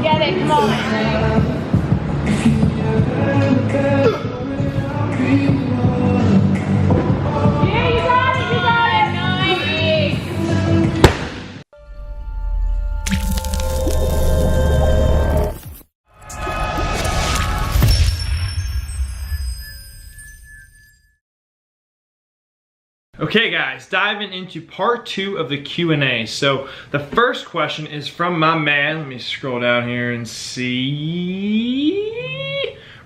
Get it, come on. Yeah, you got it, you got it. Nice. Okay guys, diving into part 2 of the Q&A. So the first question is from my man, let me scroll down here and see,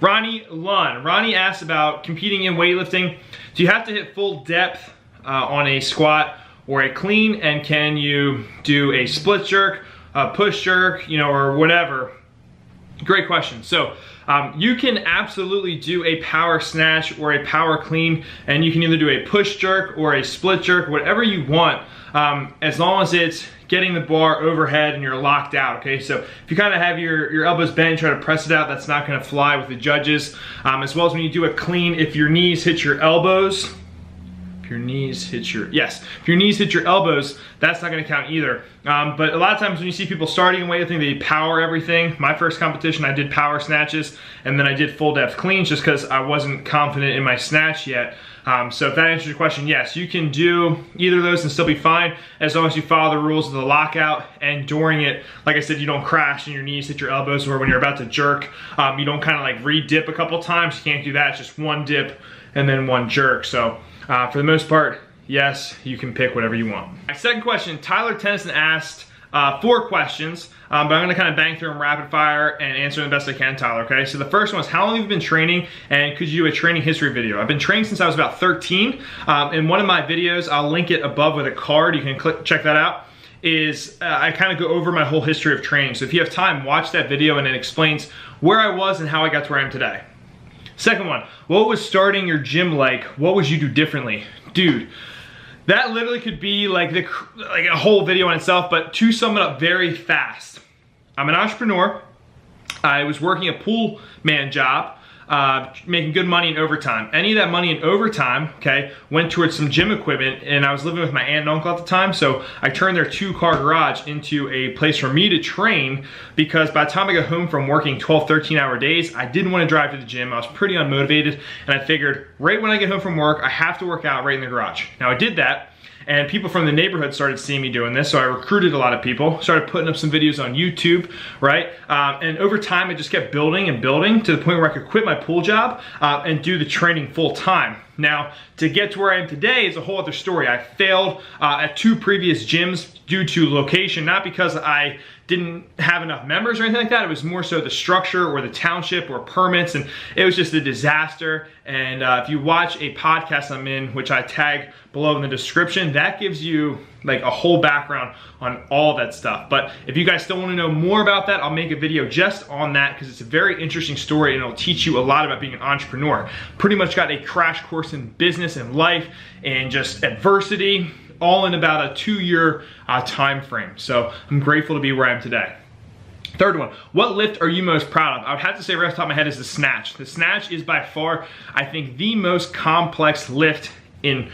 Ronnie Lunn. Ronnie asked about competing in weightlifting. Do you have to hit full depth on a squat or a clean, and can you do a split jerk, a push jerk, you know, or whatever? Great question. So you can absolutely do a power snatch or a power clean, and you can either do a push jerk or a split jerk, whatever you want, as long as it's getting the bar overhead and you're locked out, okay? So if you kind of have your elbows bent, try to press it out, that's not gonna fly with the judges. As well as when you do a clean, if your knees hit your elbows, if your knees hit your elbows, that's not gonna count either. But a lot of times when you see people starting in weightlifting, they power everything. My first competition, I did power snatches, and then I did full depth cleans just because I wasn't confident in my snatch yet. So if that answers your question, yes, you can do either of those and still be fine, as long as you follow the rules of the lockout, and during it, like I said, you don't crash and your knees hit your elbows, or when you're about to jerk, you don't kind of like re-dip a couple times. You can't do that, it's just one dip and then one jerk. So for the most part, yes, you can pick whatever you want. My second question, Tyler Tennyson asked 4 questions, but I'm gonna kind of bang through them rapid fire and answer them the best I can, Tyler, okay? So the first one is, how long have you been training, and could you do a training history video? I've been training since I was about 13. In one of my videos, I'll link it above with a card, you can check that out, I kind of go over my whole history of training. So if you have time, watch that video, and it explains where I was and how I got to where I am today. Second one, what was starting your gym like? What would you do differently? Dude, that literally could be like a whole video in itself, but to sum it up very fast, I'm an entrepreneur. I was working a pool man job, making good money in overtime. Any of that money in overtime, okay, went towards some gym equipment, and I was living with my aunt and uncle at the time, so I turned their 2-car garage into a place for me to train, because by the time I got home from working 12, 13-hour days, I didn't want to drive to the gym. I was pretty unmotivated, and I figured right when I get home from work, I have to work out right in the garage. Now I did that, and people from the neighborhood started seeing me doing this, so I recruited a lot of people, started putting up some videos on YouTube, right? And over time, I just kept building and building to the point where I could quit my pool job and do the training full time. Now, to get to where I am today is a whole other story. I failed at 2 previous gyms due to location, not because I didn't have enough members or anything like that. It was more so the structure or the township or permits, and it was just a disaster. And if you watch a podcast I'm in, which I tag below in the description, that gives you like a whole background on all that stuff. But if you guys still want to know more about that, I'll make a video just on that, because it's a very interesting story and it'll teach you a lot about being an entrepreneur. Pretty much got a crash course in business and life and just adversity, all in about a 2-year time frame. So I'm grateful to be where I am today. Third one, what lift are you most proud of? I would have to say right off the top of my head is the snatch. The snatch is by far, I think, the most complex lift in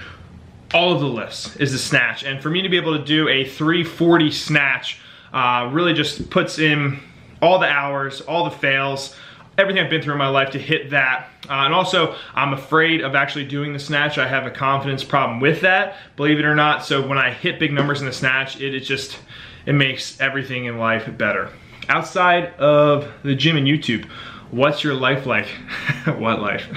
all of the lifts is the snatch. And for me to be able to do a 340 snatch really just puts in all the hours, all the fails, everything I've been through in my life to hit that. And also, I'm afraid of actually doing the snatch. I have a confidence problem with that, believe it or not. So when I hit big numbers in the snatch, it makes everything in life better. Outside of the gym and YouTube, what's your life like? What life?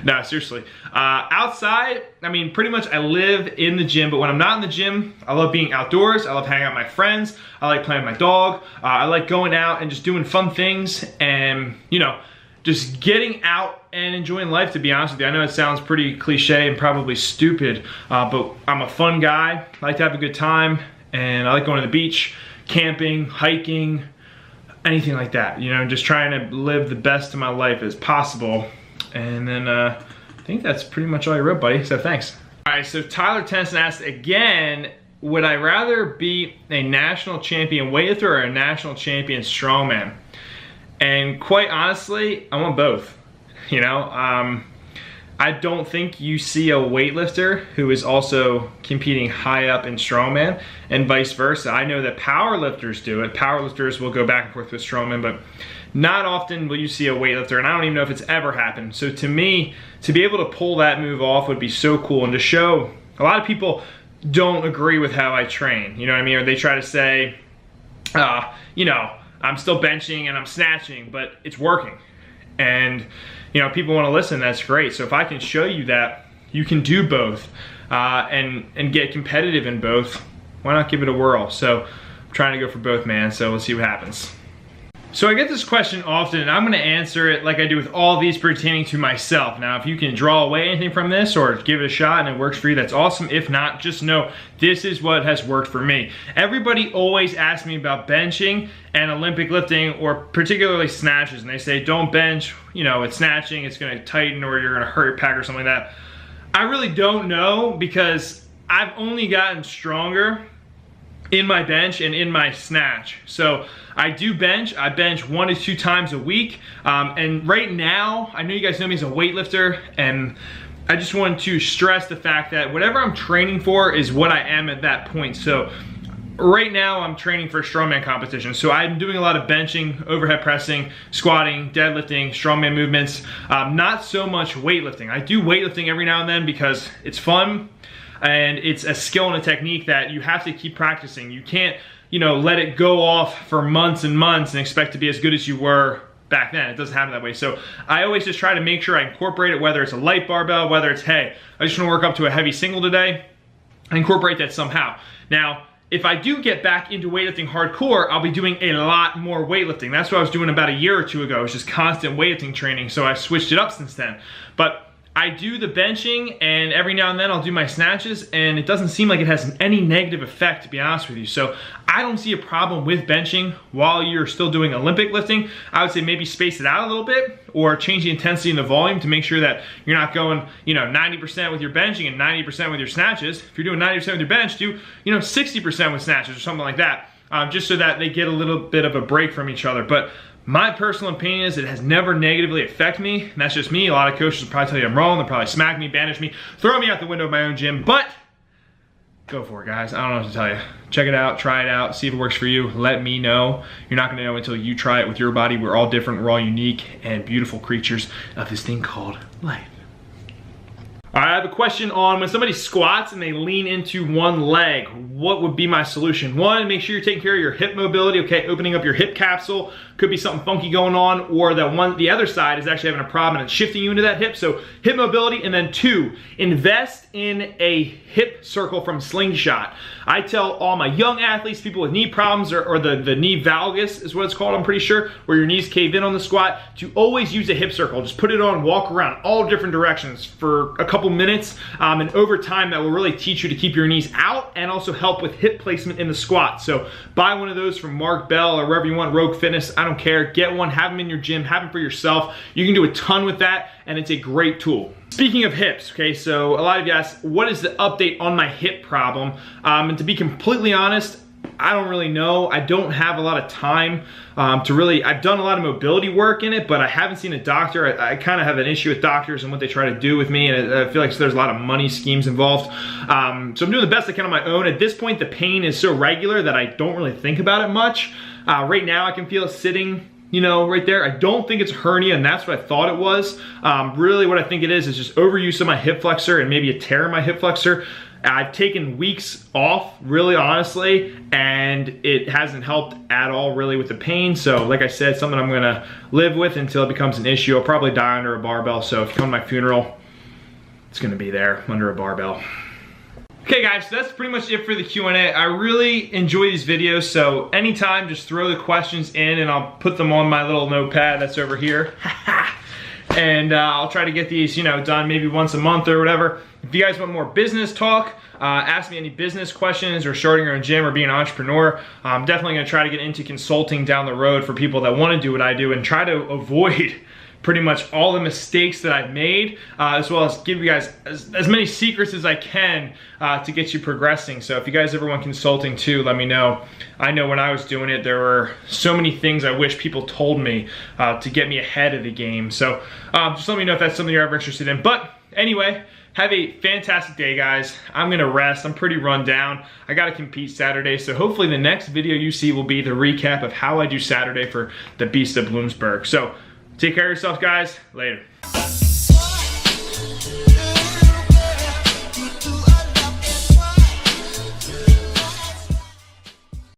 No, seriously. Outside, I mean, pretty much I live in the gym, but when I'm not in the gym, I love being outdoors. I love hanging out with my friends. I like playing with my dog. I like going out and just doing fun things and, you know, just getting out and enjoying life, to be honest with you. I know it sounds pretty cliche and probably stupid, but I'm a fun guy. I like to have a good time, and I like going to the beach, camping, hiking, anything like that, you know, just trying to live the best of my life as possible. And then I think that's pretty much all I wrote, buddy, so thanks. All right, so Tyler Tennyson asked again, would I rather be a national champion weightlifter or a national champion strongman? And quite honestly, I want both. You know, I I don't think you see a weightlifter who is also competing high up in strongman, and vice versa. I know that powerlifters do it. Powerlifters will go back and forth with strongman, but not often will you see a weightlifter, and I don't even know if it's ever happened. So to me, to be able to pull that move off would be so cool, and to show a lot of people don't agree with how I train, you know what I mean? Or they try to say, you know, I'm still benching and I'm snatching, but it's working. And, you know, people want to listen, that's great. So if I can show you that you can do both and get competitive in both, why not give it a whirl? So I'm trying to go for both, man. So we'll see what happens. So I get this question often, and I'm going to answer it like I do with all these pertaining to myself. Now, if you can draw away anything from this or give it a shot and it works for you, that's awesome. If not, just know this is what has worked for me. Everybody always asks me about benching and Olympic lifting, or particularly snatches, and they say, don't bench, you know, it's snatching, it's going to tighten, or you're going to hurt your pec or something like that. I really don't know, because I've only gotten stronger in my bench and in my snatch. So I do bench. I bench 1 to 2 times a week. And right now, I know you guys know me as a weightlifter, and I just want to stress the fact that whatever I'm training for is what I am at that point. So right now I'm training for a strongman competition. So I'm doing a lot of benching, overhead pressing, squatting, deadlifting, strongman movements, not so much weightlifting. I do weightlifting every now and then because it's fun, and it's a skill and a technique that you have to keep practicing. You can't, you know, let it go off for months and months and expect to be as good as you were back then. It doesn't happen that way. So I always just try to make sure I incorporate it, whether it's a light barbell, whether it's, hey, I just want to work up to a heavy single today, I incorporate that somehow. Now, if I do get back into weightlifting hardcore, I'll be doing a lot more weightlifting. That's what I was doing about a year or two ago. It was just constant weightlifting training, so I switched it up since then. But I do the benching, and every now and then I'll do my snatches, and it doesn't seem like it has any negative effect, to be honest with you. So I don't see a problem with benching while you're still doing Olympic lifting. I would say maybe space it out a little bit, or change the intensity and the volume to make sure that you're not going, you know, 90% with your benching and 90% with your snatches. If you're doing 90% with your bench, do, you know, 60% with snatches or something like that, just so that they get a little bit of a break from each other. But my personal opinion is it has never negatively affected me, and that's just me. A lot of coaches will probably tell you I'm wrong. They'll probably smack me, banish me, throw me out the window of my own gym, but go for it, guys. I don't know what to tell you. Check it out, try it out, see if it works for you. Let me know. You're not gonna know until you try it with your body. We're all different, we're all unique and beautiful creatures of this thing called life. All right, I have a question on when somebody squats and they lean into one leg, what would be my solution? One, make sure you're taking care of your hip mobility, okay? Opening up your hip capsule, could be something funky going on, or the other side is actually having a problem and it's shifting you into that hip. So hip mobility. And then 2, invest in a hip circle from Slingshot. I tell all my young athletes, people with knee problems, or the knee valgus is what it's called, I'm pretty sure, where your knees cave in on the squat, to always use a hip circle. Just put it on, walk around all different directions for a couple minutes, and over time that will really teach you to keep your knees out and also help with hip placement in the squat. So buy one of those from Mark Bell or wherever you want, Rogue Fitness, I don't care. Get one, have them in your gym, have them for yourself. You can do a ton with that, and it's a great tool. Speaking of hips, okay, so a lot of you ask, what is the update on my hip problem? And to be completely honest, I don't really know. I don't have a lot of time to really, I've done a lot of mobility work in it, but I haven't seen a doctor. I kind of have an issue with doctors and what they try to do with me, and I feel like there's a lot of money schemes involved. So I'm doing the best I can on my own. At this point, the pain is so regular that I don't really think about it much. Right now, I can feel it sitting, you know, right there. I don't think it's a hernia, and that's what I thought it was. Really what I think it is just overuse of my hip flexor and maybe a tear in my hip flexor. I've taken weeks off, really honestly, and it hasn't helped at all really with the pain. So like I said, something I'm gonna live with until it becomes an issue. I'll probably die under a barbell, so if you come to my funeral, it's gonna be there under a barbell. Okay guys, so that's pretty much it for the Q&A. I really enjoy these videos, so anytime just throw the questions in and I'll put them on my little notepad that's over here. And I'll try to get these, you know, done maybe once a month or whatever. If you guys want more business talk, ask me any business questions or starting your own gym or being an entrepreneur. I'm definitely gonna try to get into consulting down the road for people that wanna do what I do and try to avoid pretty much all the mistakes that I've made, as well as give you guys as many secrets as I can to get you progressing. So if you guys ever want consulting too, let me know. I know when I was doing it, there were so many things I wish people told me to get me ahead of the game. So just let me know if that's something you're ever interested in. But anyway, have a fantastic day, guys. I'm gonna rest. I'm pretty run down. I gotta compete Saturday, so hopefully the next video you see will be the recap of how I do Saturday for the Beast of Bloomsburg. So take care of yourself, guys. Later.